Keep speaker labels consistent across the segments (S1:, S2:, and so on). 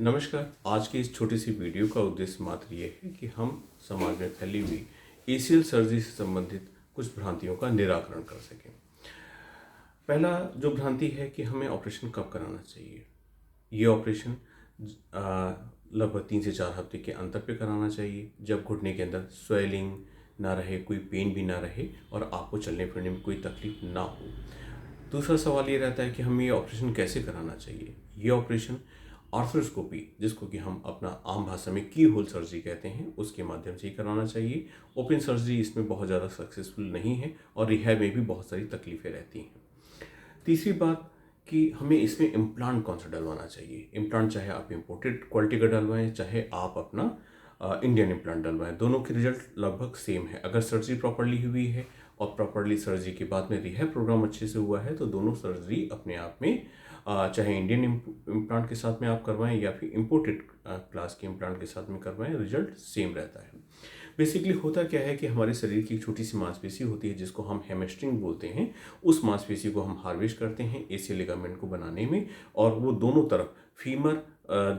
S1: नमस्कार। आज की इस छोटी सी वीडियो का उद्देश्य मात्र ये है कि हम समाज में फैली हुई एसीएल सर्जरी से संबंधित कुछ भ्रांतियों का निराकरण कर सकें। पहला जो भ्रांति है कि हमें ऑपरेशन कब कराना चाहिए। ये ऑपरेशन लगभग 3 से 4 हफ्ते के अंतर पे कराना चाहिए, जब घुटने के अंदर स्वेलिंग ना रहे, कोई पेन भी ना रहे और आपको चलने फिरने में कोई तकलीफ ना हो। दूसरा सवाल ये रहता है कि हमें ये ऑपरेशन कैसे कराना चाहिए। ये ऑपरेशन आर्थ्रोस्कोपी, जिसको कि हम अपना आम भाषा में की होल सर्जरी कहते हैं, उसके माध्यम से ही कराना चाहिए। ओपन सर्जरी इसमें बहुत ज़्यादा सक्सेसफुल नहीं है और रिहैब में भी बहुत सारी तकलीफ़ें रहती हैं। तीसरी बात कि हमें इसमें इम्प्लांट कौन सा डलवाना चाहिए। इम्प्लांट चाहे आप इम्पोर्टेड क्वालिटी का डलवाएं, चाहे आप अपना इंडियन इम्प्लांट डलवाएं, दोनों के रिजल्ट लगभग सेम है। अगर सर्जरी प्रॉपरली हुई है और प्रॉपरली सर्जरी के बाद में रिहैब प्रोग्राम अच्छे से हुआ है तो दोनों सर्जरी अपने आप में चाहे इंडियन इम्प्लांट के साथ में आप करवाएं या फिर इम्पोर्टेड क्लास के इम्प्लांट के साथ में करवाएं, रिजल्ट सेम रहता है। बेसिकली होता क्या है कि हमारे शरीर की एक छोटी सी मांसपेशी होती है जिसको हम हैमस्ट्रिंग बोलते हैं। उस मांसपेशी को हम हार्वेस्ट करते हैं एसीएल लिगामेंट को बनाने में, और वो दोनों तरफ फीमर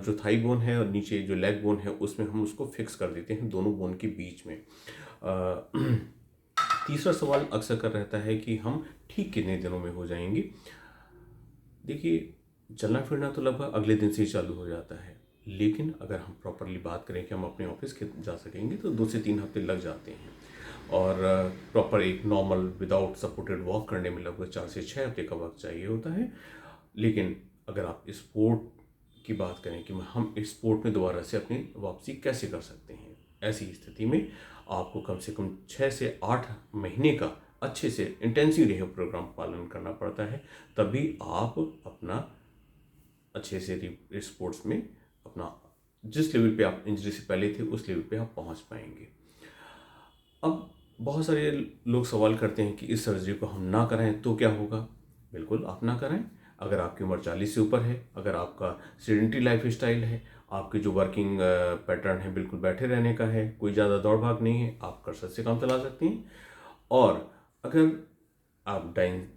S1: जो थाई बोन है और नीचे जो लेग बोन है उसमें हम उसको फिक्स कर देते हैं, दोनों बोन के बीच में। तीसरा सवाल अक्सर कर रहता है कि हम ठीक कितने दिनों में हो जाएंगे। देखिए, चलना फिरना तो लगभग अगले दिन से ही चालू हो जाता है, लेकिन अगर हम प्रॉपरली बात करें कि हम अपने ऑफिस के जा सकेंगे तो 2 से 3 हफ्ते लग जाते हैं। और प्रॉपर एक नॉर्मल विदाउट सपोर्टेड वॉक करने में लगभग 4 से 6 हफ्ते का वक्त चाहिए होता है। लेकिन अगर आप स्पोर्ट की बात करें कि हम इस स्पोर्ट में दोबारा से अपनी वापसी कैसे कर सकते हैं, ऐसी स्थिति में आपको कम से कम 6 से 8 महीने का अच्छे से इंटेंसिव रिहैब प्रोग्राम पालन करना पड़ता है, तभी आप अपना अच्छे से स्पोर्ट्स में अपना जिस लेवल पे आप इंजरी से पहले थे उस लेवल पे आप पहुंच पाएंगे। अब बहुत सारे लोग सवाल करते हैं कि इस सर्जरी को हम ना कराएं तो क्या होगा। बिल्कुल आप ना कराएं। अगर आपकी उम्र 40 से ऊपर है, अगर आपका सेडेंटरी लाइफ स्टाइल है, आपकी जो वर्किंग पैटर्न है बिल्कुल बैठे रहने का है, कोई ज़्यादा दौड़ भाग नहीं है, आप कसरत से काम चला सकते हैं। और अगर आप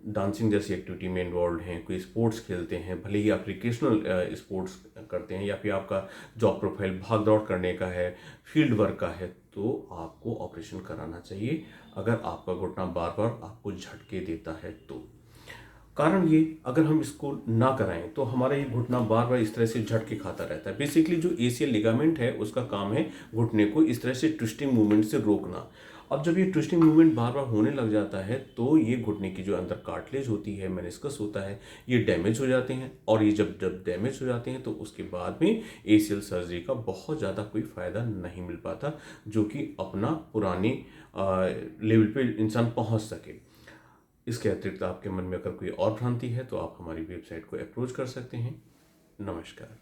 S1: डांसिंग जैसी एक्टिविटी में इन्वॉल्व हैं, कोई स्पोर्ट्स खेलते हैं, भले ही आप रिक्रिएशनल स्पोर्ट्स करते हैं या फिर आपका जॉब प्रोफाइल भाग दौड़ करने का है, फील्ड वर्क का है, तो आपको ऑपरेशन कराना चाहिए अगर आपका घुटना बार बार आपको झटके देता है तो। कारण ये, अगर हम इसको ना कराएं तो हमारा ये घुटना बार बार इस तरह से झटके खाता रहता है। बेसिकली जो एसीएल लिगामेंट है उसका काम है घुटने को इस तरह से ट्विस्टिंग मूवमेंट से रोकना। अब जब ये ट्विस्टिंग मूवमेंट बार बार होने लग जाता है तो ये घुटने की जो अंदर कार्टिलेज होती है, मेनिस्कस होता है, ये डैमेज हो जाते हैं। और ये जब जब डैमेज हो जाते हैं तो उसके बाद में एसीएल सर्जरी का बहुत ज़्यादा कोई फ़ायदा नहीं मिल पाता, जो कि अपना पुराने लेवल पे इंसान पहुंच सके। इसके अतिरिक्त आपके मन में अगर कोई और भ्रांति है तो आप हमारी वेबसाइट को अप्रोच कर सकते हैं। नमस्कार।